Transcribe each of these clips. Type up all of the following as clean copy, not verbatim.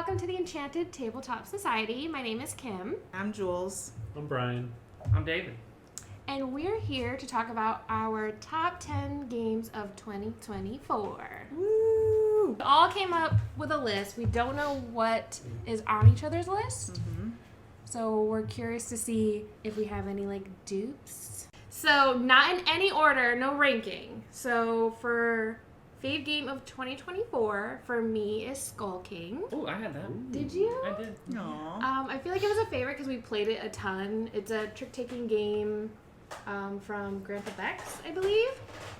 welcome to the Enchanted Tabletop Society. My name is Kim. I'm Jules. I'm Brian. I'm David. And we're here to talk about our top 10 games of 2024. Woo! We all came up with a list. We don't know what is on each other's list. So we're curious to see if we have any dupes. So not in any order, no ranking. So for fave game of 2024 for me is Skull King. Oh, I had that. Ooh. Did you? I did. Aww. I feel like it was a favorite because we played it a ton. It's a trick-taking game from Grand Theft X, I believe.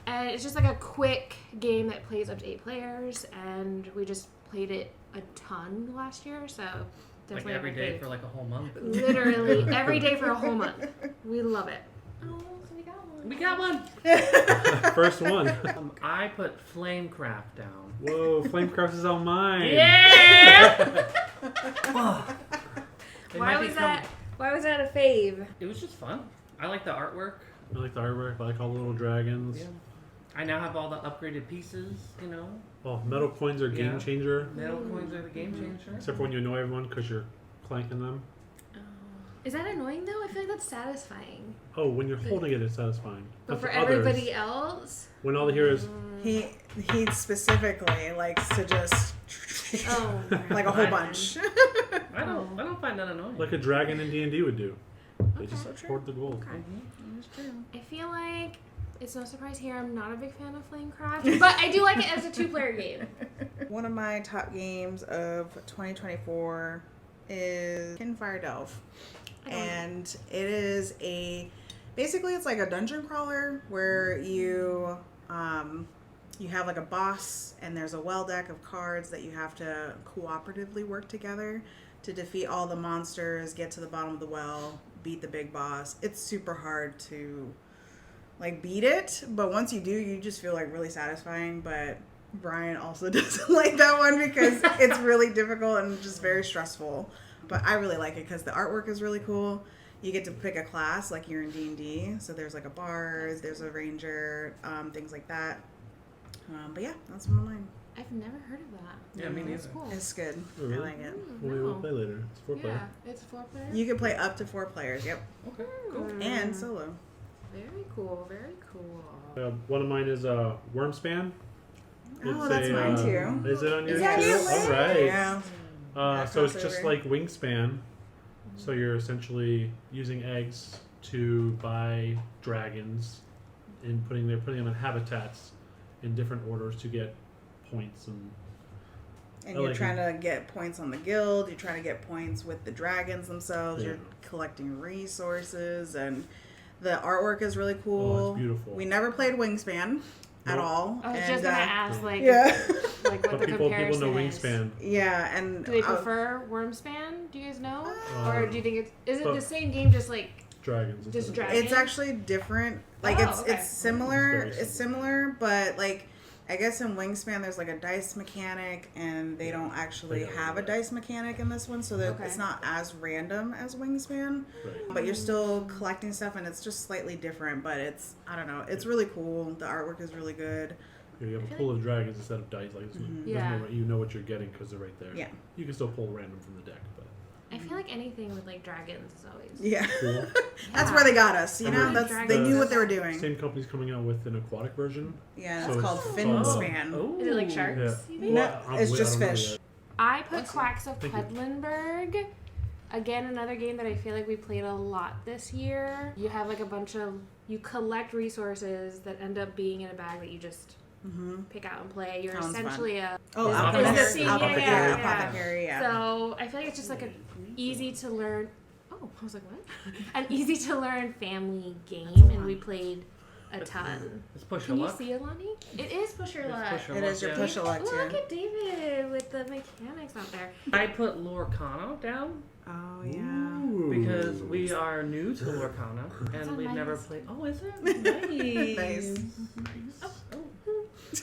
And it's just a quick game that plays up to 8 players. And we just played it a ton last year, so definitely every day for a whole month. Literally every day for a whole month. We love it. Oh, so we got one. We got one. First one. I put Flamecraft down. Whoa, Flamecraft is on mine. Yeah! Oh. Why was that a fave? It was just fun. I like the artwork. I like the artwork. I like all the little dragons. Yeah. I now have all the upgraded pieces, Oh, metal coins are game changer. Metal coins are the game changer. Except for when you annoy everyone because you're clanking them. Is that annoying though? I feel like that's satisfying. Oh, when you're holding it, it's satisfying. But for others, everybody else? when all they hear is... He specifically likes to just like a whole bunch. I don't find that annoying. like a dragon in D&D would do. They just Okay. hoard the gold. Okay. That's true. I feel like it's no surprise here I'm not a big fan of Flamecraft, but I do like it as a 2-player game. One of my top games of 2024 is Fire Delve. And it is basically it's like a dungeon crawler where you have a boss and there's a well deck of cards that you have to cooperatively work together to defeat all the monsters, get to the bottom of the well, beat the big boss. It's super hard to beat it, but once you do, you just feel really satisfying. But Brian also doesn't like that one because it's really difficult and just very stressful. But I really like it because the artwork is really cool. You get to pick a class like you're in D&D. So there's a bard, there's a ranger, things like that. But yeah, that's one of mine. I've never heard of that. Yeah, me neither. That's cool. It's good. Oh, really? I like it. We'll play later. It's 4-player. Yeah, it's 4-player. You can play up to 4 players. Yep. Okay, cool. And solo. Very cool, very cool. One of mine is Wormspan. Oh, that's mine too. Is it on yours Yes. too? All right. Yeah. So it's just crossover. like Wingspan. So you're essentially using eggs to buy dragons and putting them in habitats in different orders to get points And you're trying to get points on the guild. You're trying to get points with the dragons themselves. Yeah. You're collecting resources, and the artwork is really cool. Oh, it's beautiful. We never played Wingspan at all. I was and, just gonna ask, yeah, what But the people comparison know is. Wingspan. yeah, and Do they prefer Wormspan? Do you guys know, or do you think is it but- the same game? Just Dragons. Just instead of- dragons? It's actually different. Oh, okay. It's similar. It's very It's similar, but I guess in Wingspan there's a dice mechanic, and they don't actually have a dice mechanic in this one, so that Okay. it's not as random as Wingspan. Right. But you're still collecting stuff, and it's just slightly different. But I don't know, it's really cool. The artwork is really good. You have a pool of dragons instead of dice. Yeah. You know what you're getting because they're right there. Yeah. You can still pull random from the deck, but I feel like anything with dragons is always Yeah, cool. that's where they got us. You I know, mean, they knew what they were Same doing. company's coming out with an aquatic version. Yeah, So it's called it's- Finspan. Oh. Is it like sharks? Yeah. You think? No, Well, it's I just don't know fish. yet. I put Quacks of Thank you. Quedlinburg. Again, another game that I feel like we played a lot this year. You have you collect resources that end up being in a bag that you just pick out and play. You're Sounds essentially a Apothecary. Apothecary, yeah. So I feel like it's just an easy to learn. Oh, I was like, what? An easy to learn family game, and we played a ton. It's push Can your you luck. see Alani? It is push your It's luck. push your It luck, is your yeah. push a luck Look too. at David with the mechanics out there. I put Lorcana down Oh yeah. Ooh. because we are new to Lorcana It's and on we've my never list. played. Oh, is it? Nice. Nice.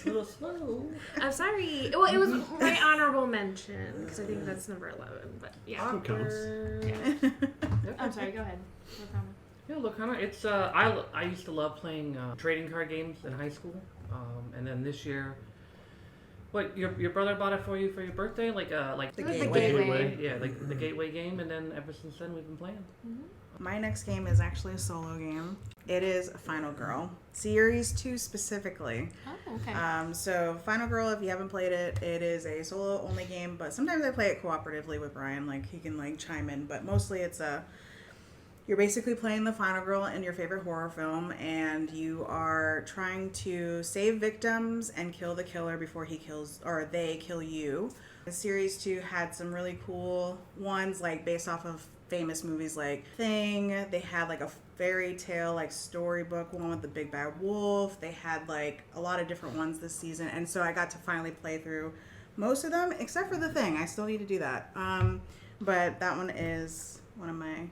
A little slow. I'm sorry. Well, it was my honorable mention because I think that's number 11. But yeah. That counts. I'm sorry. Go ahead. Yeah, Lorcana. It's I used to love playing trading card games in high school, and then this year What your brother bought it for you for your birthday? Like The It was Gateway. the Gateway. Yeah, like the gateway game, and then ever since then we've been playing. My next game is actually a solo game. It is Final Girl, Series 2 specifically. Oh, okay. So Final Girl, if you haven't played it, it is a solo only game, but sometimes I play it cooperatively with Brian, like he can like chime in, but mostly it's you're basically playing the final girl in your favorite horror film, and you are trying to save victims and kill the killer before he kills, or they kill you. Series 2 had some really cool ones, like based off of famous movies like Thing. They had like a fairy tale, like storybook one with the big bad wolf. They had like a lot of different ones this season, and so I got to finally play through most of them, except for The Thing. I still need to do that. But that one is one of my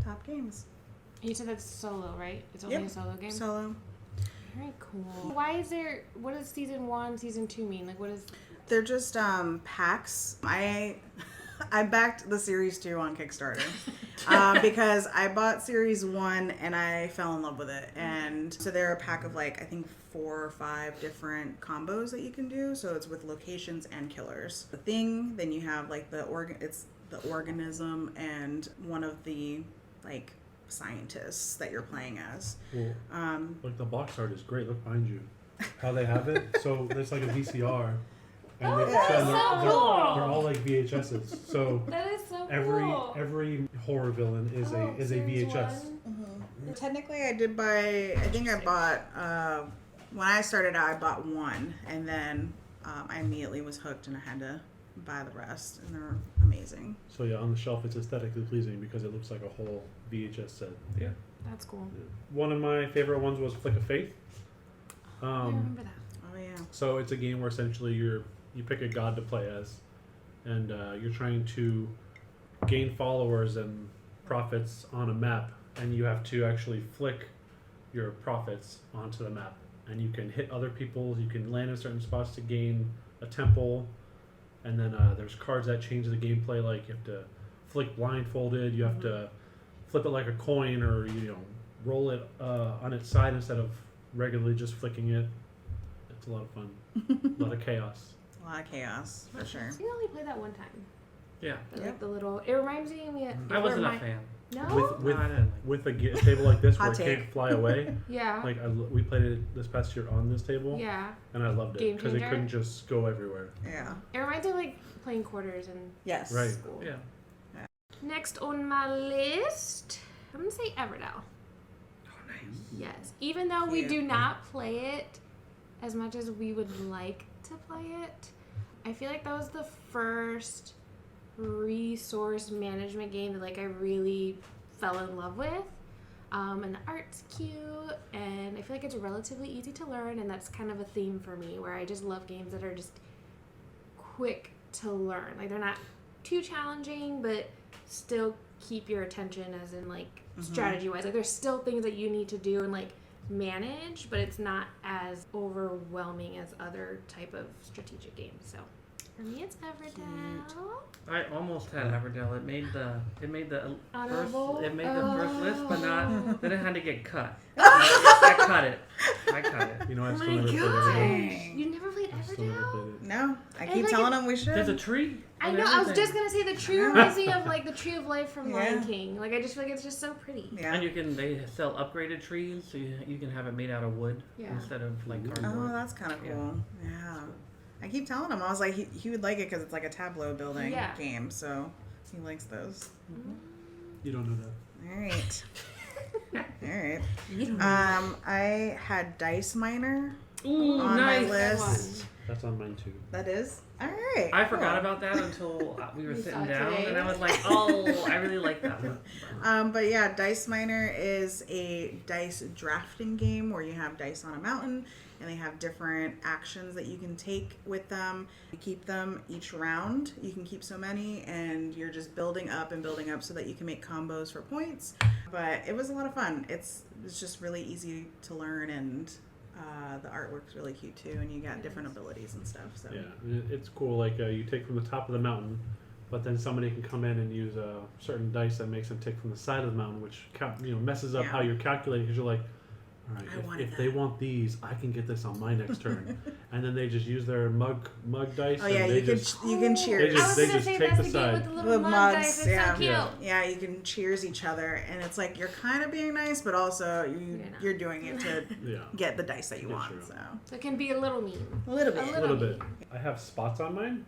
top games. You said that's solo, right? It's only a solo game? Solo. Very cool. What does season 1, season 2 mean? Like, what is... They're just packs. I backed the series 2 on Kickstarter because I bought series 1 and I fell in love with it. And so they're a pack of like, I think 4 or 5 different combos that you can do. So it's with locations and killers. The Thing, then you have like it's the organism and one of the like scientists that you're playing as. Well, like the box art is great. Look behind you. How they have it. So there's like a VCR. And Oh, they- that is they're, so they're- cool. they're all like VHSs. So That is so every cool. every horror villain is a Series VHS. 1. Technically, I did buy. I think I bought. When I started out, I bought 1, and then I immediately was hooked, and I had to buy the rest, and they're amazing. So yeah, on the shelf it's aesthetically pleasing because it looks like a whole VHS set. Yeah. That's cool. One of my favorite ones was Flick of Faith. I remember that. Oh yeah. So it's a game where essentially you pick a god to play as, and you're trying to gain followers and profits on a map, and you have to actually flick your profits onto the map, and you can hit other people. You can land in certain spots to gain a temple, and then there's cards that change the gameplay. Like you have to flick blindfolded. You have to flip it like a coin, or roll it on its side instead of regularly just flicking it. It's a lot of fun. A lot of chaos. A lot of chaos for sure. See, I only played that one time. Yeah. But, like the little... It reminds me of... I wasn't a fan. No? With No, I didn't. with a table like this where Hot it take. can't fly away. Yeah. Like we played it this past year on this table, Yeah. and I loved it Game because it changer? couldn't just go everywhere. Yeah. It reminds me of like playing quarters and Yes. Right. school. Yeah. Next on my list, I'm going to say Everdell. Oh, nice. Yes. Even though we Cute. do not play it as much as we would like to play it, I feel like that was the first resource management game that like I really fell in love with. And the art's cute, and I feel like it's relatively easy to learn, and that's kind of a theme for me where I just love games that are just quick to learn. Like they're not too challenging, but still keep your attention, as in like strategy wise. Like there's still things that you need to do and like manage, but it's not as overwhelming as other type of strategic games. So for me, it's Everdell. I almost had Everdell. It made the Honorable? first. It made the first list, but Oh. not. Then it had to get cut. I cut it. I cut it. You know, I Oh still my never played gosh! it. You never played I still never Everdell? played it. No, I And keep like telling them we should. There's a tree. I and know. I was everything. just gonna say the tree reminds me of like the Tree of Life from Lion Yeah. King. Like I just feel like it's just so pretty. Yeah. And they sell upgraded trees, so you can have it made out of wood Yeah. instead of like Oh, cardboard. that's kind of Yeah. cool. Yeah. I keep telling him. I was like, he would like it because it's like a tableau building Yeah. game, so he likes those. You don't know that. All right. All right. You don't I had Dice Miner Ooh, on nice. my list. That's on mine too. That is? All right. I forgot cool. about that until we were You saw sitting it down, today? and I was like, "Oh, I really like that one." But yeah, Dice Miner is a dice drafting game where you have dice on a mountain and they have different actions that you can take with them. You keep them each round. You can keep so many, and you're just building up and building up so that you can make combos for points. But it was a lot of fun. It's just really easy to learn, and the artwork's really cute too, and you got different abilities and stuff. So Yeah, and it's cool. Like you take from the top of the mountain, but then somebody can come in and use a certain dice that makes them take from the side of the mountain, which messes up Yeah. how you're calculating. Because you're like, all right, I wanted if they want these, I can get this on my next turn. And then they just use their mug dice. Oh yeah, and you they can just, you can cheers. I was they gonna just say take that's the the game side. with the little With mug mugs, dice. It's yeah. so cute. Yeah. Yeah, you can cheers each other, and it's like you're kind of being nice, but also you're doing it to Yeah. get the dice that you Yeah, want. true. So It can be a little mean. a little bit. A A little bit. I have spots on mine.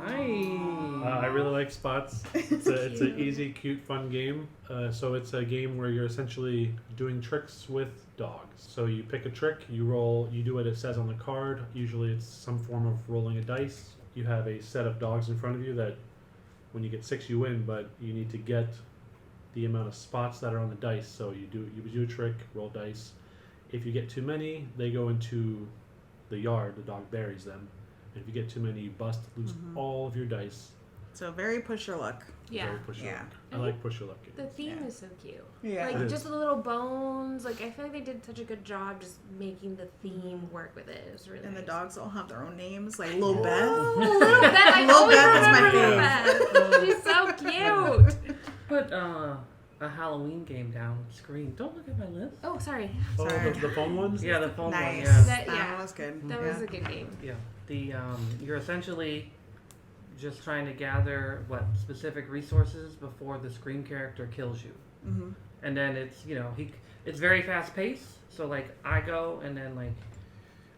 I really like spots. It's an easy, cute, fun game. So it's a game where you're essentially doing tricks with dogs. So you pick a trick, you roll, you do what it says on the card. Usually it's some form of rolling a dice. You have a set of dogs in front of you that when you get 6 you win, but you need to get the amount of spots that are on the dice. So you do a trick, roll dice. If you get too many, they go into the yard, the dog buries them. And if you get too many, you bust, lose all of your dice. So very push your luck. Yeah. Very push your Yeah. luck. I like push your luck games. The theme Yeah. is so cute. Yeah. It Like is. just the little bones. Like I feel like they did such a good job just making the theme work with it. It was really And the nice. dogs all have their own names, like Lil Beth. Oh, Little Beth. I Lil always Beth is my remember Beth. She's so cute. Put a Halloween game down. Screen. Don't look at my list. Oh, sorry. Oh, Sorry. the phone ones? Yeah, the phone Nice. one. Yeah. That- That yeah. one was good. That was a good game. Yeah. The you're essentially just trying to gather specific resources before the screen character kills you. Mm-hmm. And then it's it's very fast paced. So like I go and then like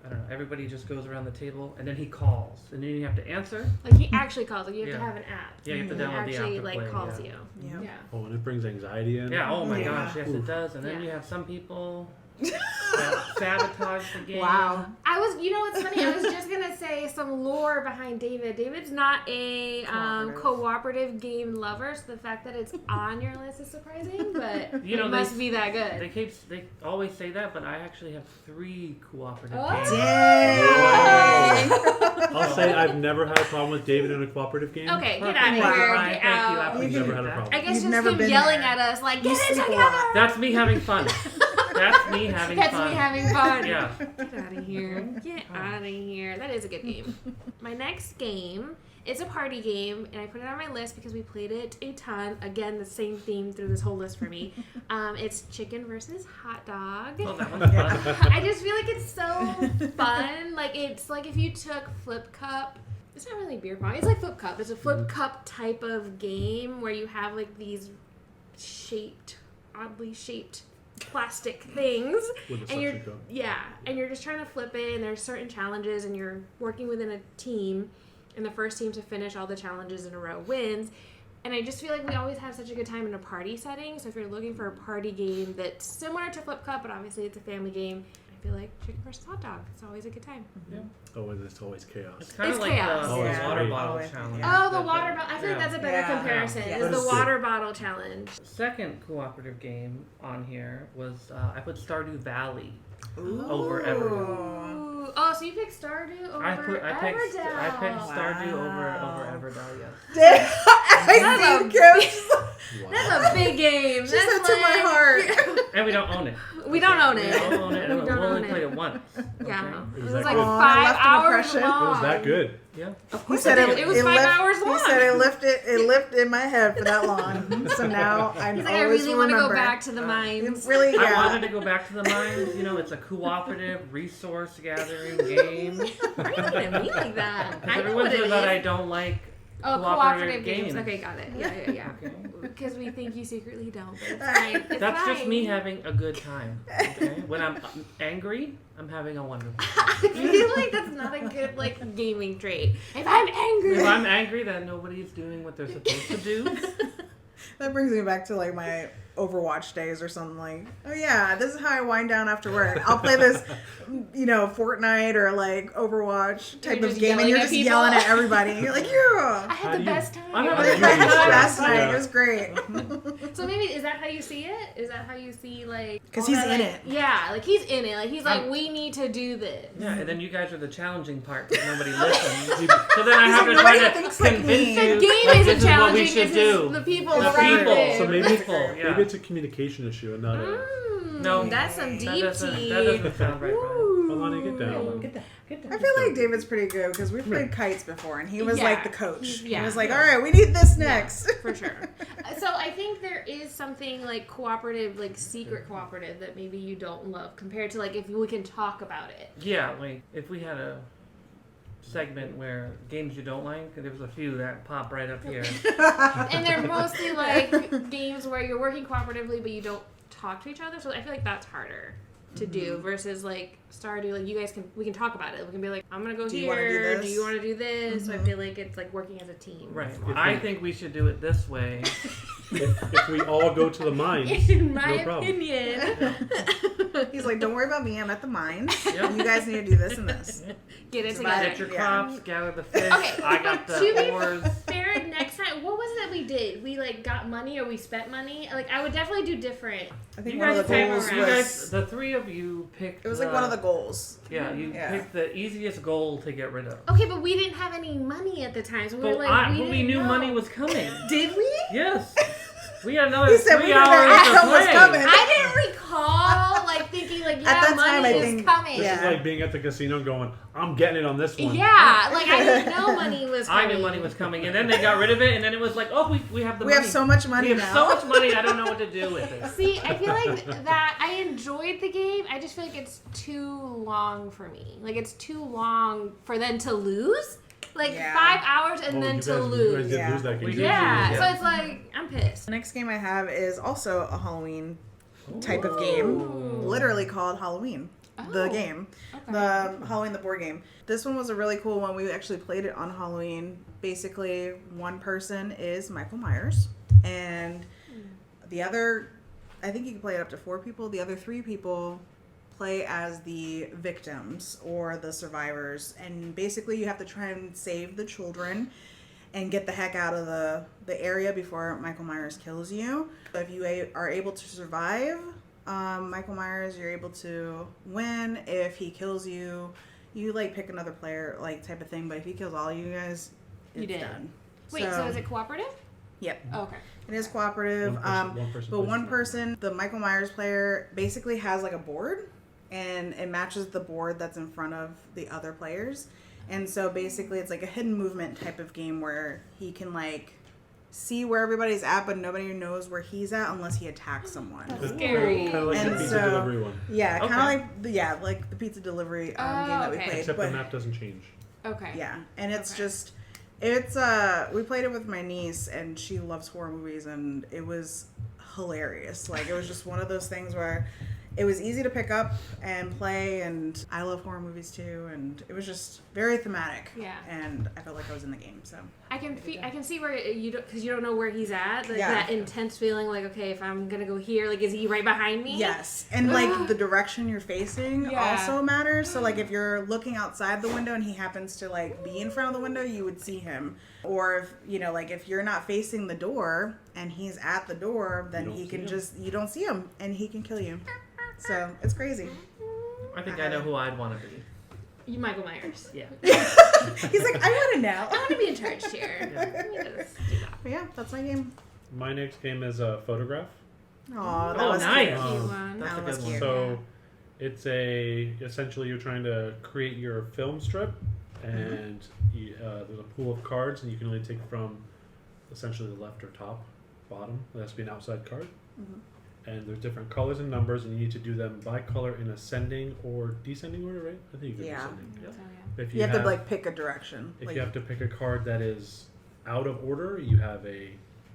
I don't know, everybody just goes around the table and then he calls and then you have to answer. Like he actually calls. Like you have to Yeah. have an app. Yeah, you have to He download the app actually to like play, calls yeah. you. Yeah. Yeah. Oh, and it brings anxiety in. Yeah, oh my Yeah. gosh, yes Oof. it does. And then Yeah. you have some people that sabotage the game. Wow. You know what's funny? I was just gonna say some lore behind David. David's not a cooperative game lover, so the fact that it's on your list is surprising, but You know, it must be that good. They always say that, but I actually have 3 cooperative Oh. games. Dang. I'll say I've never had a problem with David in a cooperative game. Okay, get Perfect. out of Wow. here. Right, Get thank you. I out. I've appreciate never had a that. problem. I guess You've just never him been yelling there. at us like, You get it sleep a together. lot. That's me having fun. That's me having That's fun. me having fun. Yeah. Get out of here. Get out of here. That is a good game. My next game is a party game, and I put it on my list because we played it a ton. Again, the same theme through this whole list for me. It's chicken versus hot dog. Well, that one's fun. I just feel like it's so fun. Like, it's like if you took Flip Cup. It's not really beer pong. It's like Flip Cup. It's a Flip Cup type of game where you have like these oddly shaped plastic things. With a And you're suction cup. and you're just trying to flip it, and there's certain challenges, and you're working within a team, and the first team to finish all the challenges in a row wins. And I just feel like we always have such a good time in a party setting. So if you're looking for a party game that's similar to Flip Cup, but obviously it's a family game, I feel like chicken versus hot dog. It's always a good time. Oh, and it's always chaos. It's kind of It's like chaos. the Yeah. water Oh, bottle yeah. challenge. Yeah. Oh, the water bottle. I feel like that's a better Yeah. comparison. Yeah. Is the That's water bottle challenge. Second cooperative game on here was I put Stardew Valley Ooh. over Everdell. Ooh. Oh, so you picked Stardew over I picked Everdell. Stardew Wow. over Everdell. Yes. Dang. I That's see Kim. Wow. That's a big game. She That's said to my heart. And we don't own it. We don't own We it. don't own it. We We don't only own played it. it once. Yeah. Okay? It It was was like that good? 5 Left an hours impression. long. It was that good. Yeah. Of He course said it was 5 hours long. He said it lifted in my head for that long. So now I He's like, I always really want to remember. go back to the mines. Really, I yeah. wanted to go back to the mines. You know, it's a cooperative resource gathering game. Why are you looking at me like that? Because I know everyone what it says that I is. don't like Oh, cooperative games. Okay, got it. Yeah. Okay. Because we think you secretly don't, but it's fine. It's That's just fine. me having a good time. Okay? When I'm angry, I'm having a wonderful time. I feel like that's not a good like gaming trait. If I'm angry, If I'm angry that nobody's doing what they're supposed to do, That brings me back to like my Overwatch days or something like, oh yeah, this is how I wind down after work. I'll play this, Fortnite or like Overwatch type You're of just game, and yelling you're at just people? yelling at everybody. And you're like, I yeah. had How the do you- best time. I'm I having had a great time. last night. Yeah. It was great. So maybe is that how you see it? Is that how you see like? 'Cause all he's that, in like- it. Yeah, like he's in it. Like he's like, I'm- we need to do this. yeah, and then you guys are the challenging part because nobody listens. So then I have like, to try nobody to thinks like convince me. The you game like, isn't this is what we challenging. should This do. is the people The around people. it. So maybe- people, yeah. Maybe it's a communication issue and not a. Mm, No. that's some That deep doesn't tea. sound right, Brian. Ooh. Hold on, you get down. Get that. I feel like David's pretty good because we played kites before, and he was like the coach. He was like, Yeah. "All right, we need this next." Yeah, for sure. So I think there is something like cooperative, like secret cooperative that maybe you don't love compared to like if we can talk about it. Yeah, like if we had a segment where games you don't like, there was a few that pop right up here. And they're mostly like games where you're working cooperatively but you don't talk to each other. So I feel like that's harder to do versus like Stardew. Like we can talk about it. We can be like, I'm gonna go Do you wanna do here. this? Do you want to do this? So I feel like it's like working as a team. Right. we- I think we should do it this way. If we all go to the mines, In my no problem. opinion. He's like, "Don't worry about me. I'm at the mines. Yep. You guys need to do this and this." Get it Survive together. Get your Yeah. crops, gather the fish. Okay, I got to the be oars. fair, next time, what was it that we did? We like got money or we spent money? Like I would definitely do different. I think You one of guys the picked, goals came you around. was. guys, the three of you picked. It was like one of the goals. Yeah, you Yeah. picked the easiest goal to get rid of. Okay, but we didn't have any money at the time, so we were But, like, but we didn't knew know. money was coming. Did we? Yes. We had another He said 3 we knew hours that to income was play. coming. I didn't recall like thinking like At yeah, that money time, I is think- coming. This Yeah. is like being at the casino going, I'm getting it on this one. Yeah, like I didn't know money was I coming. knew money was coming, and then they got rid of it, and then it was like, oh, we have the We money. have so much money we have now. so much money, I don't know what to do with it. See, I feel like that I enjoyed the game. I just feel like it's too long for me. Like it's too long for them to lose. Like Yeah. 5 hours and Oh, then you to guys, lose. You guys did Yeah. lose that game. We didn't did you? Yeah, lose, so yeah. it's like I'm pissed. The next game I have is also a Halloween type of game, literally called Halloween. The Oh, game, okay. the Halloween, the board game. This one was a really cool one. We actually played it on Halloween. Basically, one person is Michael Myers, and the other, I think you can play it up to 4 people. The other 3 people play as the victims or the survivors, and basically you have to try and save the children and get the heck out of the area before Michael Myers kills you. If you are able to survive Michael Myers, you're able to win. If he kills you, you like pick another player like type of thing, but if he kills all you guys, You it's did. done. Wait, so is it cooperative? Yep. Oh, okay. It is cooperative. One person But plays one the- person, the Michael Myers player, basically has like a board, and it matches the board that's in front of the other players. And so basically it's like a hidden movement type of game where he can like see where everybody's at, but nobody knows where he's at unless he attacks someone. That's scary. Kind of like And the pizza so- delivery one. Yeah, kind of Okay. like the pizza delivery game Oh, that we okay. played. Except but the map doesn't change. Okay. yeah, and it's Okay. just we played it with my niece, and she loves horror movies, and it was hilarious. Like it was just one of those things where it was easy to pick up and play, and I love horror movies too, and it was just very thematic. Yeah. And I felt like I was in the game. So I can see where you don't, because you don't know where he's at. Like Yeah. that intense feeling, like okay, if I'm gonna go here, like is he right behind me? yes, and like the direction you're facing Yeah. also matters. So like if you're looking outside the window and he happens to like be in front of the window, you would see him. Or if like if you're not facing the door and he's at the door, then You don't he see can him. you don't see him and he can kill you. So it's crazy. I think I know who I'd want to be. You Michael Myers. Yeah. He's like, I want to know. I want to be in charge here. Let me just do that. But yeah, that's my game. My next game is a photograph. Aw, that Oh, was nice. cute. Um, Cute one. That's That a was good one. cute. So it's essentially you're trying to create your film strip, and there's a pool of cards, and you can only take from essentially the left or top, bottom. It has to be an outside card. And there's different colors and numbers, and you need to do them by color in ascending or descending order, right? I think you can Yeah. descending. So, If You have to like pick a direction. if Like, you have to pick a card that is out of order, you have a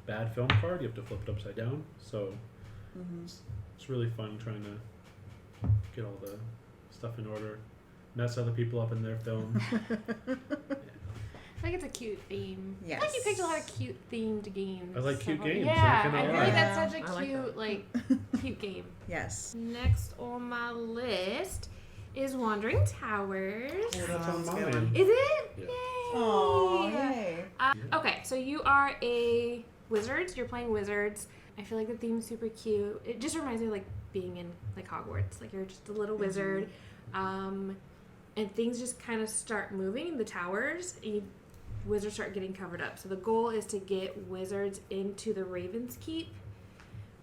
bad film card. You have to flip it upside down. So it's really fun trying to get all the stuff in order, mess other people up in their film. I think it's a cute theme. Yes. I think you picked a lot of cute themed games. I like cute far. games, so Yeah, I cannot I feel lie. like that's such Yeah, a I like cute, that. like, cute game. yes. Next on my list is Wandering Towers. Oh, that's on That's a good mine. one. Is it? Yeah. Yay! Aw, yay. Okay, so you are a wizard. You're playing wizards. I feel like the theme's super cute. It just reminds me of like being in like Hogwarts. Like you're just a little wizard, and things just kind of start moving in the towers. And wizards start getting covered up. So the goal is to get wizards into the Raven's Keep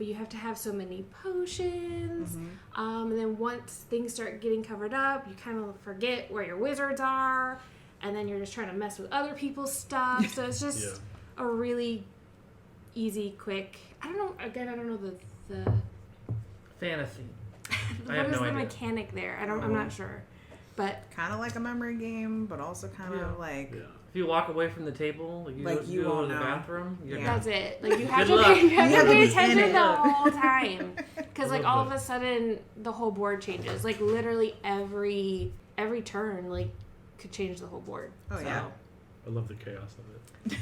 but you have to have so many potions. And then once things start getting covered up, you kind of forget where your wizards are, and then you're just trying to mess with other people's stuff. So it's just a really easy, quick. I don't know. Again, I don't know the Fantasy. what have is no the idea. mechanic there? I'm not sure, but Kind of like a memory game, but also kind of like. Yeah. If you walk away from the table, like you Like, you go to won't the know. bathroom, you're Yeah. done. that's it. Like you have Good to luck. pay, you have You to have to pay be in attention it. the whole time, because like love all of that. a sudden the whole board changes. Like literally every turn like could change the whole board. Oh, yeah. I love the chaos of it.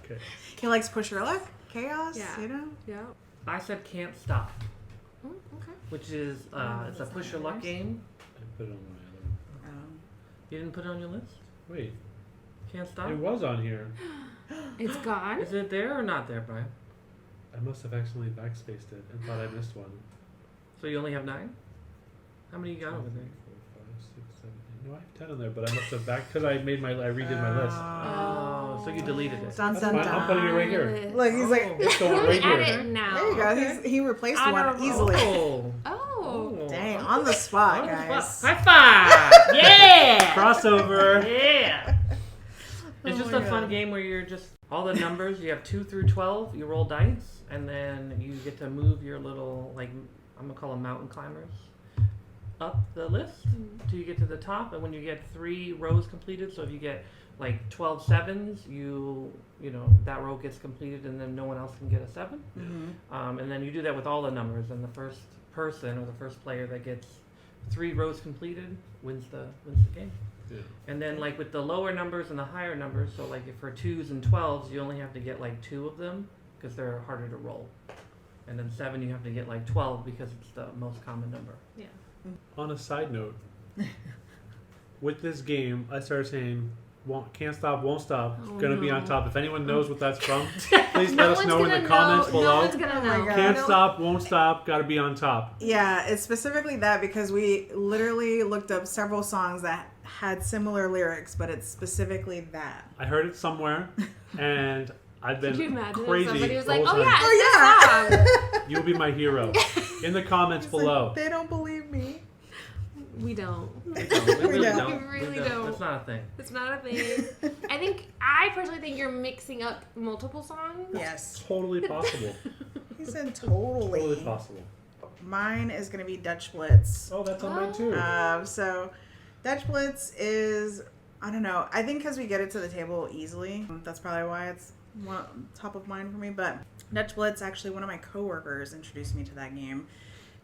Okay. He likes push your luck, chaos, Yeah. you know? Yeah. I said can't stop, Okay. which is it's a push your luck game. I put it on my other. You didn't put it on your list? Wait, Can't stop? it was on here. It's gone. Is it there or not there, Brian? I must have accidentally backspaced it and thought I missed one. So you only have 9? How many you got over 2, 3, there? 4, 5, 6, 7, 8. No, I have 10 on there, but I must have back because I redid my list. Oh, so you deleted it. Dun, That's dun, fine. I'm putting it right here. List. Look, he's like, It's going Look right at here. it now. there you go. Okay. He replaced Honorable. one easily. Oh. Oh. Dang, on the spot, On the guys. spot. High five! Yeah! Crossover. Yeah! It's Oh just my a fun God. game where you're just all the numbers. You have 2 through 12. You roll dice, and then you get to move your little I'm gonna call them mountain climbers up the list till you get to the top. And when you get 3 rows completed, so if you get like 12 sevens, you know that row gets completed, and then no one else can get a 7. And then you do that with all the numbers, and the first person or the first player that gets 3 rows completed wins the game. Yeah. And then like with the lower numbers and the higher numbers, so like if for 2s and 12s, you only have to get like 2 of them because they're harder to roll. And then 7, you have to get like 12 because it's the most common number. Yeah. On a side note, with this game, I started saying, can't stop, won't stop, Oh, gonna be on no. top. If anyone knows what that's from, please No let us one's know in gonna the comments No below. one's gonna Oh my know. God. Can't No. stop, won't stop, gotta be on top. Yeah, it's specifically that because we literally looked up several songs that had similar lyrics, but it's specifically that. I heard it somewhere, and I've been Could you imagine crazy if somebody was the like, whole "Oh time. yeah, it's this song." You'll be my hero. In the comments It's like, below. they don't believe me. We don't. We really don't. don't. We really don't. It's not a thing. It's not a thing. I personally think you're mixing up multiple songs. Yes. Totally possible. He said Totally totally. possible. Mine is going to be Dutch Blitz. Oh, that's on mine too. So Dutch Blitz is, I don't know, I think because we get it to the table easily. That's probably why it's top of mind for me. But Dutch Blitz, actually, one of my coworkers introduced me to that game.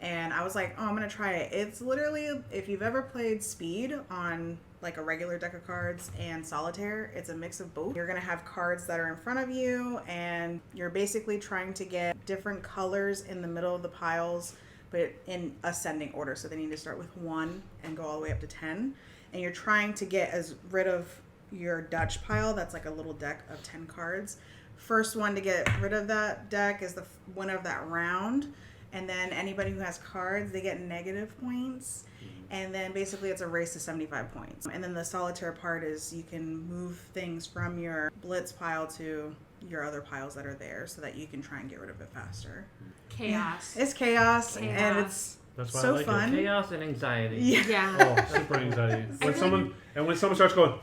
And I was like, oh, I'm going to try it. It's literally, if you've ever played Speed on like a regular deck of cards and Solitaire, it's a mix of both. You're going to have cards that are in front of you, and you're basically trying to get different colors in the middle of the piles, but in ascending order. So they need to start with 1 and go all the way up to 10. And you're trying to get rid of your Dutch pile. That's like a little deck of 10 cards. First one to get rid of that deck is the winner of that round. And then anybody who has cards, they get negative points. And then basically it's a race to 75 points. And then the solitaire part is you can move things from your blitz pile to your other piles that are there so that you can try and get rid of it faster. Chaos. It's chaos. Chaos. And it's That's why I so like fun. Chaos and anxiety. Yeah. Yeah. Oh, super anxiety. When someone starts going,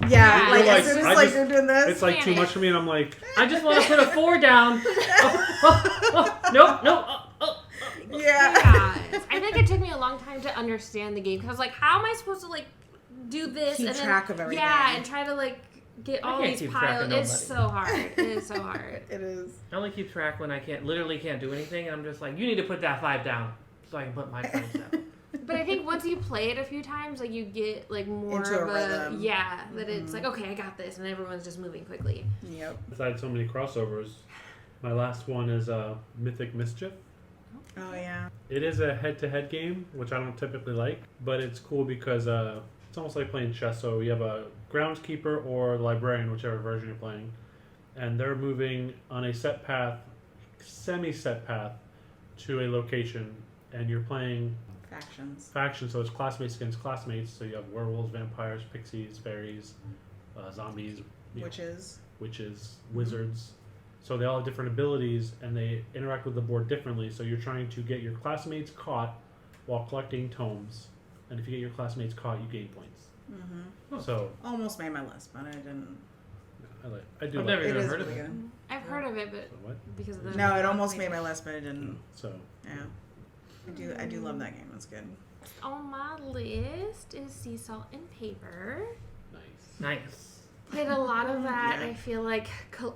Yeah, like You're as like, soon I as like just- you're doing this. it's like too Panic. much for me, and I'm like, I just want to put a 4 down. Nope. Yeah. Chaos. I think it took me a long time to understand the game because I was like, how am I supposed to like do this Keep and then track of everything. Yeah, and try to like get I all can't these keep track of piles. It's nobody. so hard. It is so hard. It is. I only keep track when I literally can't do anything, and I'm just like, you need to put that 5 down so I can put my points down. But I think once you play it a few times, like you get like more Into of a rhythm. yeah, that it's like okay, I got this, and everyone's just moving quickly. Yep. besides so many crossovers, my last one is Mythic Mischief. Oh yeah. It is a head-to-head game, which I don't typically like, but it's cool because it's almost like playing chess. So you have a groundskeeper or librarian, whichever version you're playing, and they're moving on a set path, semi-set path, to a location, and you're playing Factions. so it's classmates against classmates. So you have werewolves, vampires, pixies, fairies, zombies, you know, Witches. witches, wizards. So they all have different abilities, and they interact with the board differently. So you're trying to get your classmates caught while collecting tomes, and if you get your classmates caught, you gain points. Mm-hmm. So Almost made my list, but I didn't. I do I've like never it. even It is heard of really it. good. I've heard of it, but So what? because of the No, it almost made my list, but I didn't. So Yeah, I do love that game. It's good. On my list is Sea Salt and Paper. nice. Nice. Did a lot of that. Yeah. I feel like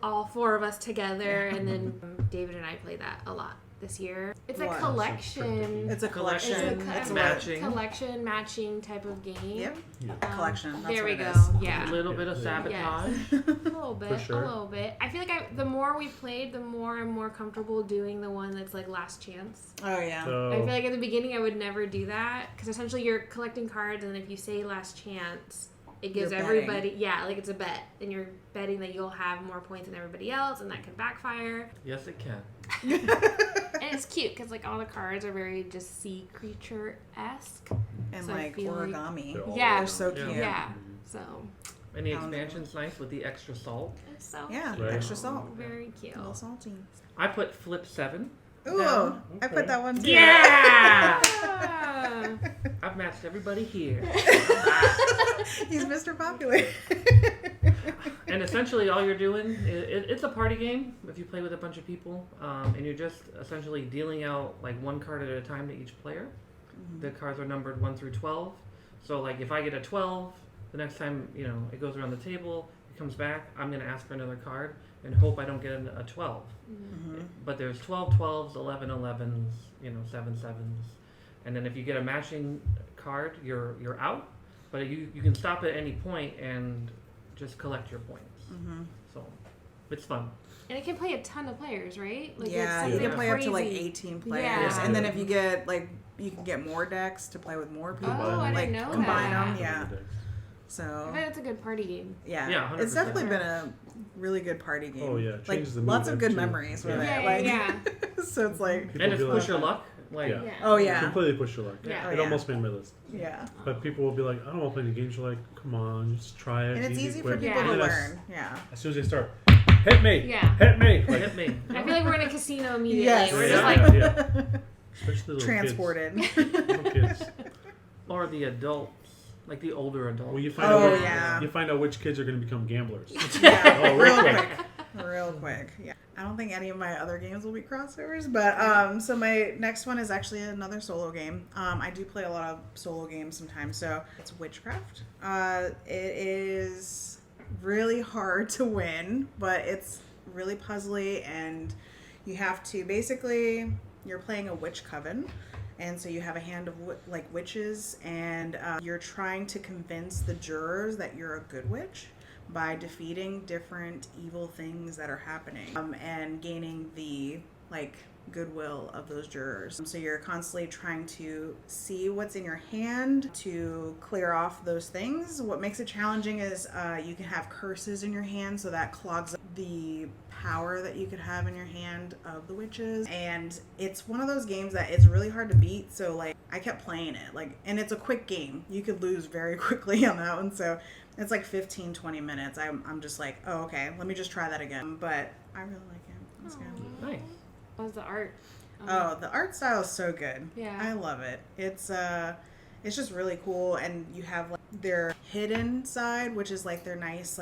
all four of us together, and then David and I played that a lot this year. It's a What? collection. It's a collection. It's a matching. collection matching type of game. Yep. Yeah. Collection. That's There what we it go. is. Yeah. A little bit of Yeah. sabotage. A little bit. sure. A little bit. I feel like the more we played, the more I'm more comfortable doing the one that's like last chance. Oh yeah. So I feel like at the beginning I would never do that because essentially you're collecting cards, and if you say last chance, it gives You're everybody like it's a bet, and you're betting that you'll have more points than everybody else, and that can backfire. Yes, it can. And it's cute because like all the cards are very just sea creature esque. And So I like feel like- origami. They're all Yeah. They're so Yeah. cute. Yeah. So And the Pound. expansion's nice with the extra salt. it's so Yeah, cute. extra salt. Very cute. A little salty. I put Flip 7. Ooh, Down. I Okay. put that one too. Yeah! Ah. I've matched everybody here. He's Mr. Popular. And essentially, all you're doing, it's a party game if you play with a bunch of people, and you're just essentially dealing out like one card at a time to each player. The cards are numbered 1 through 12. So, like, if I get a 12, the next time it goes around the table, it comes back, I'm going to ask for another card and hope I don't get a 12. Mm-hmm. But there's 12 12s, 11 11s, 7 7s, and then if you get a matching card, you're out. But you can stop at any point and just collect your points. Mm-hmm. So it's fun. And it can play a ton of players, right? Like Yeah, it's you can something play up to like crazy. 18 players, Yeah. and then if you get you can get more decks to play with more people. Oh, I like didn't know combine that. them, yeah. I So bet it's a good party game. yeah, Yeah, it's 100%. definitely been a really good party game. Oh, yeah, it like changes the mood lots of then, good too. memories with Yeah. it. Yeah, Like, so it's like People And it's be push like, your luck. Like Yeah. oh yeah, completely push your luck. Yeah. It Oh, almost made my list. yeah, But people will be like, I don't want to play the games. You're like, come on, just try it. and it's easy for quick. people Yeah. to And then learn. Yeah, As soon as they start, hit me, Yeah. hit me. Like, hit me. I feel like we're in a casino immediately. Yes. We're Yeah. just like, Yeah. Especially little transported. Kids. Little kids. Or the adults, like the older adults. Well, you find Oh, out. yeah. You find out which kids are going to become gamblers. Yeah, Oh, real real quick. quick. Real quick. Yeah. I don't think any of my other games will be crossovers, but so my next one is actually another solo game. I do play a lot of solo games sometimes, so it's Witchcraft. It is really hard to win, but it's really puzzly, and you have to basically you're playing a witch coven. And so you have a hand of like witches, and you're trying to convince the jurors that you're a good witch by defeating different evil things that are happening, and gaining the goodwill of those jurors. So you're constantly trying to see what's in your hand to clear off those things. What makes it challenging is you can have curses in your hand, so that clogs up the power that you could have in your hand of the witches. And it's one of those games that it's really hard to beat, so I kept playing it, and it's a quick game. You could lose very quickly on that one, so it's 15-20 minutes. I'm just like, oh, okay, let me just try that again. But I really like it. It's good. Nice. how's the art? Oh, the art style is so good. Yeah. I love it. It's just really cool, and you have their hidden side, which is their nice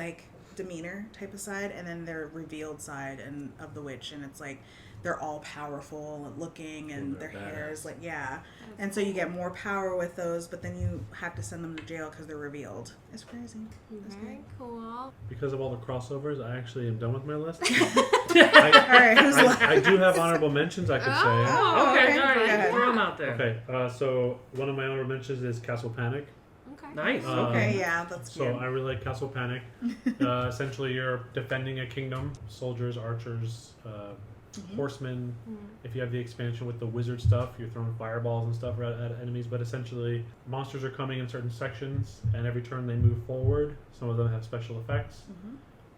demeanor type of side, and then their revealed side and of the witch, and it's they're all powerful looking, and their hair is badass. and so you get more power with those, but then you have to send them to jail because they're revealed. It's crazy. It's Very great. cool. Because of all the crossovers, I actually am done with my list. All right, who's left? I do have honorable mentions I could say. Oh, Okay, okay, all right. go ahead. Throw them out there. Okay, so one of my honorable mentions is Castle Panic. Okay. Nice. Okay, yeah, that's So cute. I really like Castle Panic. Essentially, you're defending a kingdom, soldiers, archers, horsemen. If you have the expansion with the wizard stuff, you're throwing fireballs and stuff at enemies. But essentially, monsters are coming in certain sections, and every turn they move forward. Some of them have special effects.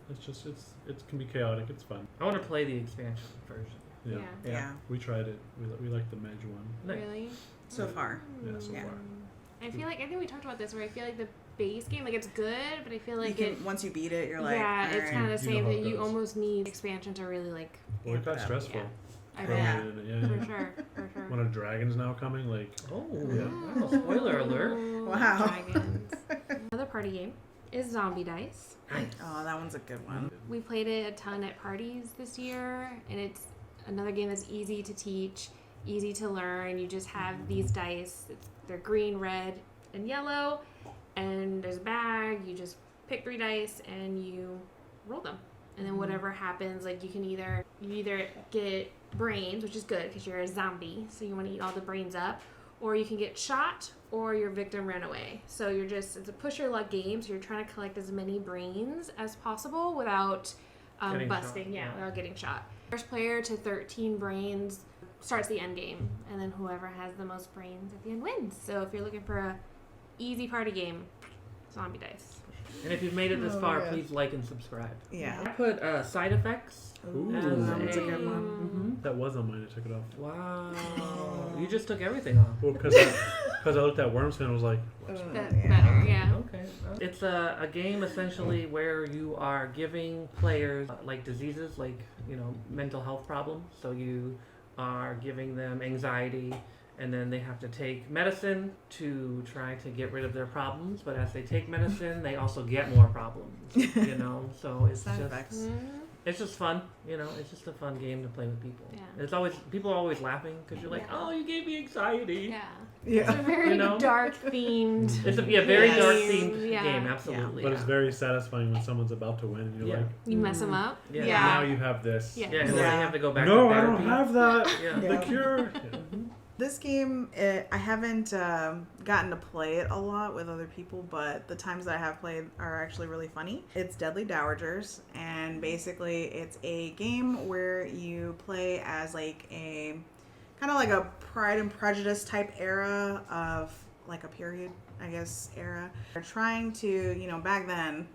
It's just it can be chaotic. It's fun. I want to play the expansion version. Yeah, Yeah. we tried it. We like the Mage one. Nice. Really? So far. Yeah, so Yeah. far. I feel like, I think we talked about this, where I feel like the base game, like it's good, but I feel You like can, once you beat it, you're like, yeah, it's alright. kind of the You know same how that it you goes. almost need expansion to really like, Well, it got Yeah. stressful. I early bet. in it, For sure, for sure. When a dragon's now coming, like, Oh, Yeah. wow, spoiler alert. Ooh, Wow. Dragons. Another party game is Zombie Dice. Nice. Oh, that one's a good one. We played it a ton at parties this year, and it's another game that's easy to teach, easy to learn. You just have these dice. They're green, red, and yellow, and there's a bag. You just pick 3 dice and you roll them, and then whatever happens, like you either get brains, which is good because you're a zombie, so you want to eat all the brains up, or you can get shot, or your victim ran away. So it's a push your luck game, so you're trying to collect as many brains as possible without Getting busting, shot, yeah. without getting shot. First player to 13 brains starts the end game, and then whoever has the most brains at the end wins. So if you're looking for a easy party game, Zombie Dice. And if you've made it this Oh, far, yeah. please like and subscribe. I Yeah. put side effects. Ooh. as That one's a good one. Mhm. that was on mine. I took it off. Wow. You just took everything off. Well, because I looked at Wormskin and was like, Better, yeah. Okay. It's a game essentially where you are giving players like diseases, like, mental health problems. So you are giving them anxiety, and then they have to take medicine to try to get rid of their problems. But as they take medicine, they also get more problems. So it's Side just effects. Mm-hmm. it's just fun. It's just a fun game to play with people. Yeah. People are always laughing because you're like, Yeah. oh, you gave me anxiety. Yeah. Yeah. It's a very know? dark themed. It's a very Yes. dark themed Yeah. game, absolutely. but it's very satisfying when someone's about to win and you're Yeah. like, You mess them up. Yeah. now you have this. Yeah. Yeah, and then Yeah. they have to go back No, to I therapy. don't have that. Yeah. Yeah. The cure. Yeah. This game, I haven't gotten to play it a lot with other people, but the times that I have played are actually really funny. It's Deadly Dowagers, and basically it's a game where you play as like a kind of like a Pride and Prejudice type era of like a period, I guess, era. They're trying to, back then,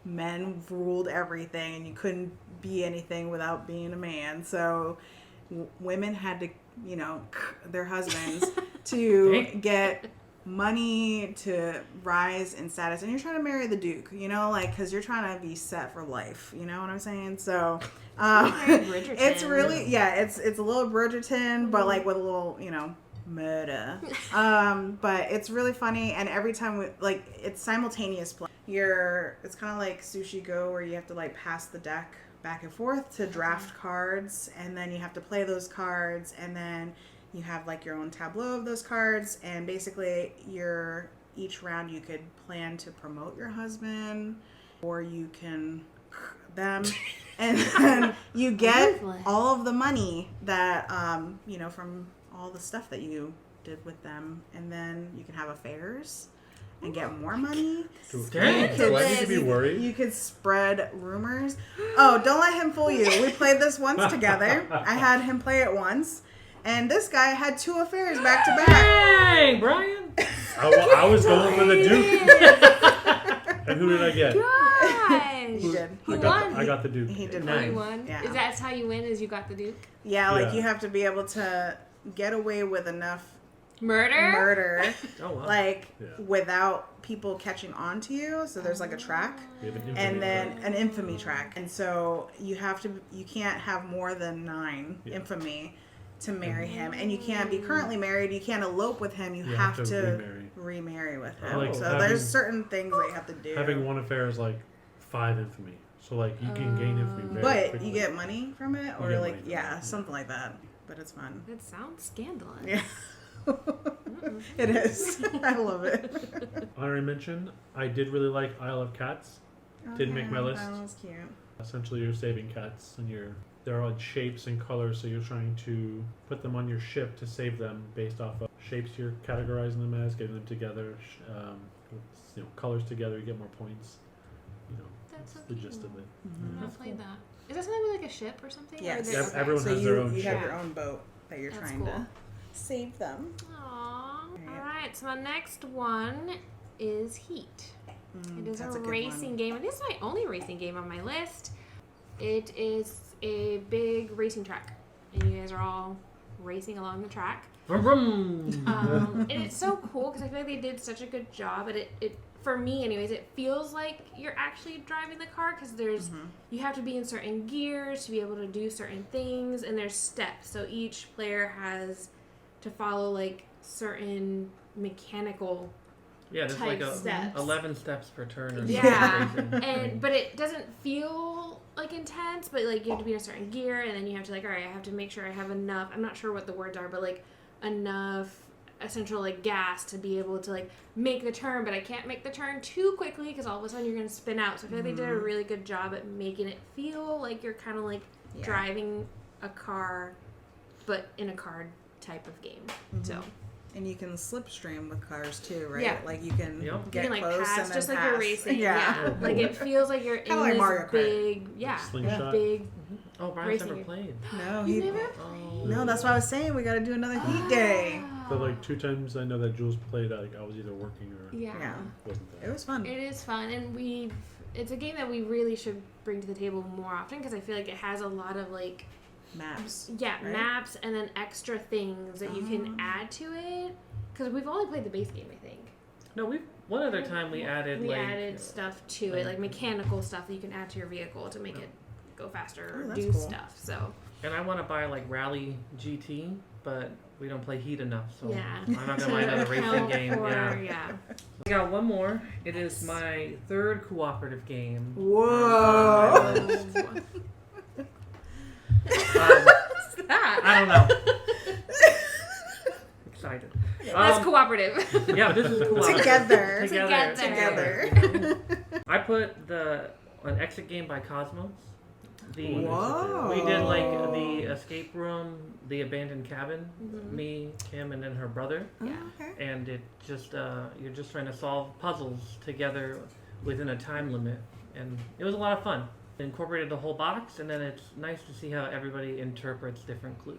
men ruled everything and you couldn't be anything without being a man. So women had to, their husbands to Dang. get money to rise in status. And you're trying to marry the Duke, because you're trying to be set for life. You know what I'm saying? So Very Bridgerton. it's really, it's a little Bridgerton, but like with a little, murder. But it's really funny. And every time it's simultaneous play. It's kind of like Sushi Go, where you have to like pass the deck back and forth to draft cards, and then you have to play those cards, and then you have like your own tableau of those cards, and basically each round you could plan to promote your husband, or you can them, and then you get Ruthless. all of the money that from all the stuff that you did with them, and then you can have affairs and get more money. Dang. Do I need to be worried? You could spread rumors. Oh, don't let him fool you. We played this once together. I had him play it once, and this guy had 2 affairs back to back. Hey, Brian! I was going for the Duke. And who did I get? Gosh. He did. Who I won? got the Duke. He did Nice. You win. won? Yeah. Is that how you win? Is you got the Duke? Yeah, like Yeah. you have to be able to get away with enough murder, Oh, wow. like Yeah. without people catching on to you. So there's like a track. We have an infamy And then track. an infamy track, and so you can't have more than 9 Yeah. infamy to marry him, and you can't be currently married. You can't elope with him. You have to remarry with him. Like so having- there's certain things that you have to do. Having one affair is like 5 infamy. So like you can gain infamy very but quickly. you get money from it, You or get like money from it. something like that. But it's fun. That sounds scandalous. Yeah. It is. I love it. Honorary mention, I did really like Isle of Cats. Didn't make my list. That was cute. Essentially, you're saving cats, and they're all shapes and colors, so you're trying to put them on your ship to save them based off of shapes you're categorizing them as, getting them together, colors together, you get more points. That's so the gist of cute. it. Mhm. I've not played that. Is that something with like a ship or something? Or Yes. is it- Yeah, okay. everyone So has you their own have ship. your own boat that you're That's trying cool. to save them. Aww. Right. Alright, so the next one is Heat. It is That's a good racing one. game, and this is my only racing game on my list. It is a big racing track, and you guys are all racing along the track. Vroom, vroom. And it's so cool because I feel like they did such a good job. And it for me, anyways, it feels like you're actually driving the car because there's you have to be in certain gears to be able to do certain things, and there's steps. So each player has to follow like certain mechanical Yeah, there's type like steps. 11 steps per turn. Or Yeah. something. But it doesn't feel like intense, but like you have to be in a certain gear, and then you have to like, all right, I have to make sure I have enough. I'm not sure what the words are, but like enough essential like gas to be able to like make the turn, but I can't make the turn too quickly because all of a sudden you're gonna spin out. So I feel like they did a really good job at making it feel like you're kind of like driving a car, but in a car type of game. So. And you can slipstream with cars too, right? Yeah. Like you can You get can like close pass and then just like pass. you're racing. Yeah. Like it feels like you're Kinda in like this Mario Kart. big, Slingshot. big. Oh, Brian's Racing never game. played. No, You he. never? Oh. No, that's what I was saying. We got to do another heat day. But like 2 times I know that Jules played, like I was either working or Yeah. Yeah. wasn't It there. was fun. It is fun, and it's a game that we really should bring to the table more often because I feel like it has a lot of like Maps. right? Maps and then extra things that you can Oh. add to it because we've only played the base game, I think. No, one other time we added We like added stuff to it, like mechanical stuff that you can add to your vehicle to make it go faster or that's do cool. stuff. So and I want to buy like Rally GT, but we don't play Heat enough, so yeah, I'm not gonna buy another racing Account game. for- Yeah. yeah. I got one more. It is my 3rd cooperative game. Whoa. What's that? I don't know. Excited. That's cooperative. Yeah, this is cooperative. Together. Together. I put an exit game by Cosmos. Whoa. We did like the escape room, the abandoned cabin. Mhm. Me, Kim, and then her brother. Yeah. Okay. And it just you're just trying to solve puzzles together within a time limit, and it was a lot of fun. It incorporated the whole box, and then it's nice to see how everybody interprets different clues.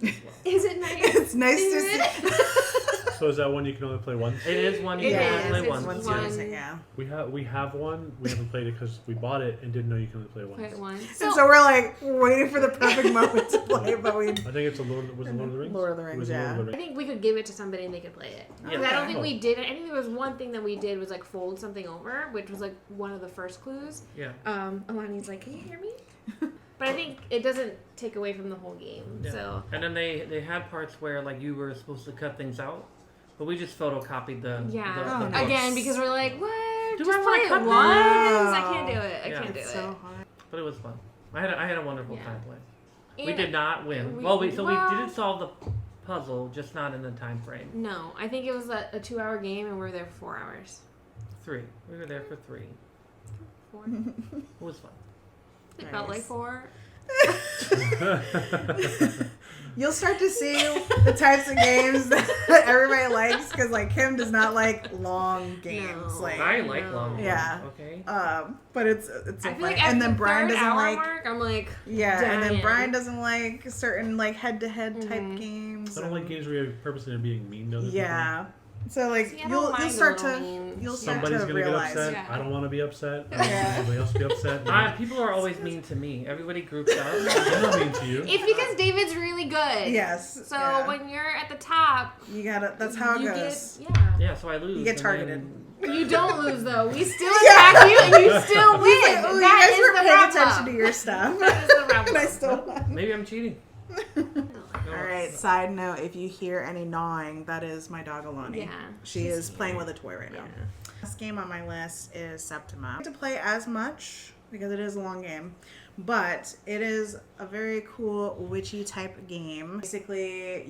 As well. Is it nice? It's nice to Is see. it? So is that one you can only play once? It is one you It can is, only play it's once. Once one. you use it, yeah. We have one. We haven't played it because we bought it and didn't know you can only play it once. Wait, one. And so we're like waiting for the perfect moment to play, but we. I think it's a Lord of the Rings. Lord of the It Rings, was yeah. Lord of the I Rings. think we could give it to somebody and they could play it. Because I don't think we did it. I think there was one thing that we did was like fold something over, which was like one of the first clues. Yeah. Alani's like, can you hear me? But I think it doesn't take away from the whole game. Yeah. So And then they had parts where like you were supposed to cut things out, but we just photocopied the yeah, Oh, the nice. again because we're like, what? Do Just I wanna play it cut once? this? I can't do it. I Yeah. can't do It's it. so hard. But it was fun. I had a wonderful Yeah. time playing. We And did not win. we- So we well- didn't solve the puzzle, just not in the time frame. No, I think it was a 2-hour game and we were there for 4 hours. 3. We were there for 3. 4. It was fun. It felt like Nice. 4. You'll start to see the types of games that everybody likes because like Kim does not like long games. No. Like, I like long games. Yeah. Okay. but it's so I feel funny. like after And then the Brian third doesn't hour like. mark, I'm like, Yeah, and then dying. Brian doesn't like certain like head-to-head type Mhm. games. I don't like and- games where you're purposely being mean to other Yeah. So like See, I don't you'll mind a start little to mean. you'll people. start Somebody's to gonna realize. get upset. Yeah. I don't want to be upset. I don't want Yeah. anybody else to be upset. People are always mean to me. Everybody groups up. I'm not mean to you. it's because David's really good. Yes. So yeah. when you're at the top, you gotta. That's how it you goes. Get, yeah. Yeah, so I lose. You get and targeted. then- You don't lose though. We still attack you and you still win. He's like, oh, you That guys is were the paying problem. attention to your stuff. That is the problem. And I still won. Maybe I'm cheating. All right. Side note: if you hear any gnawing, that is my dog Alani. Yeah, She she's is playing with a toy right now. Yeah. Last game on my list is Septima. I don't get to play as much because it is a long game, but it is a very cool witchy type game. Basically,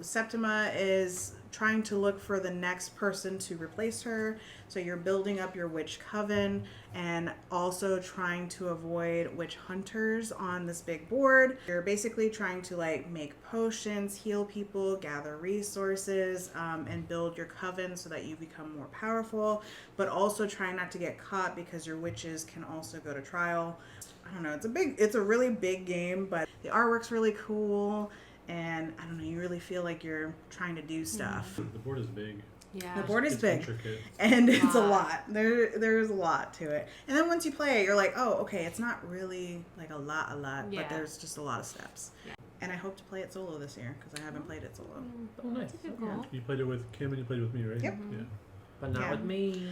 Septima is trying to look for the next person to replace her. So you're building up your witch coven and also trying to avoid witch hunters on this big board. You're basically trying to like make potions, heal people, gather resources, and build your coven so that you become more powerful, but also trying not to get caught because your witches can also go to trial. I don't know, it's a really big game, but the artwork's really cool. And I don't know, you really feel like you're trying to do stuff. The board is big. Yeah. The board is It's big. intricate. And it's a Lot. lot. There's a lot to it. And then once you play it, you're like, oh, okay, it's not really like a lot, Yeah. but there's just a lot of steps. Yeah. And I hope to play it solo this year because I haven't played it solo. Oh, nice. That's a good goal. You played it with Kim and you played it with me, right? Yep. Yeah. But not Yeah. with me.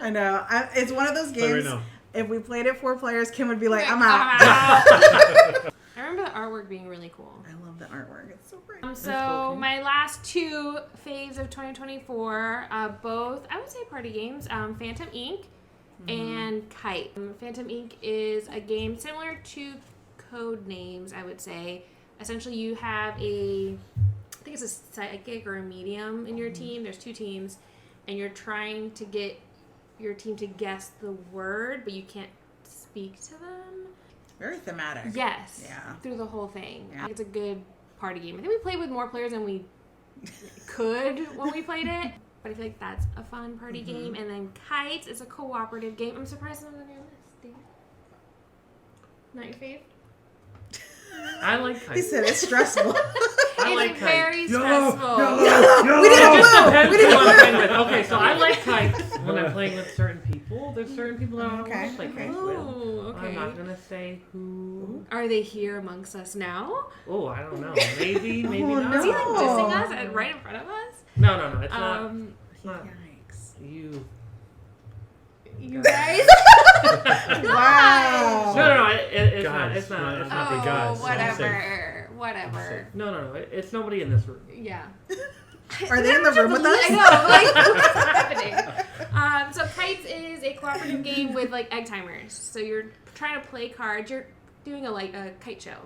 I know. It's one of those Play right games. now. If we played it 4 players, Kim would be like, Yeah, I'm out. I remember the artwork being really cool. I love the artwork. It's so great. So cool. my last 2 faves of 2024, both I would say party games, Phantom Ink and Kite. Phantom Ink is a game similar to Code Names, I would say. Essentially, you have I think it's a psychic or a medium in your team. There's 2 teams, and you're trying to get your team to guess the word, but you can't speak to them. Very thematic. Yes. Yeah. Through the whole thing. Yeah. It's a good party game. I think we played with more players than we could when we played it. But I feel like that's a fun party game. And then Kites is a cooperative game. I'm surprised it's not on your list, Dave. Not your fave? I like He kites. said it's stressful. I like It's kites. very stressful. We need a It just blue. depends We need who a I'm blue. playing with. Okay, so I like kites when I'm playing with certain people. There's certain people that I don't Okay, want to play okay. kites with. Oh, okay. I'm not gonna say who. Are they here amongst us now? Oh, I don't know. Maybe, maybe Oh, not. Is he like No. dissing us and right in front of us? No, it's not. It's not Yikes. you. You guys. guys? Wow. No, it's not. Guys. It's not. It's No, not. no, Oh, guys. whatever. Whatever. No. It's nobody in this room. Yeah. Are they in the room with us? I know, like, what's happening? So Kites is a cooperative game with, like, egg timers. So you're trying to play cards. You're doing a kite show.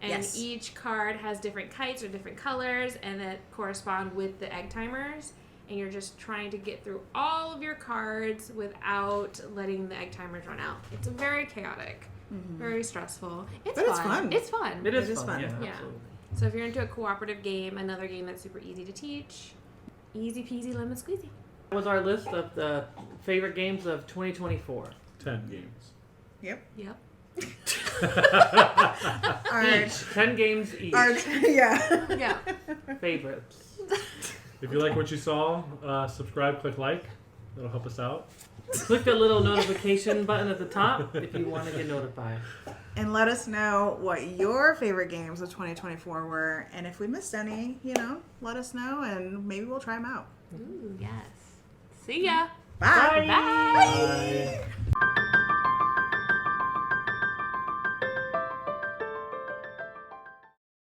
And Yes. each card has different kites or different colors and that correspond with the egg timers. And you're just trying to get through all of your cards without letting the egg timers run out. It's very chaotic, very stressful. It's But fun. it's fun. It's fun. It is It is fun. fun. Yeah, Yeah. absolutely. So if you're into a cooperative game, another game that's super easy to teach, easy peasy lemon squeezy. That was our list of the favorite games of 2024. 10 games. Yep. Yep. Our, Each 10 games each. yeah. Yeah. Favorites. If you like what you saw, subscribe, click like. That'll help us out. Click the little notification button at the top if you want to get notified. And let us know what your favorite games of 2024 were. And if we missed any, let us know and maybe we'll try them out. Ooh, yes. See ya. Bye. Bye. Bye.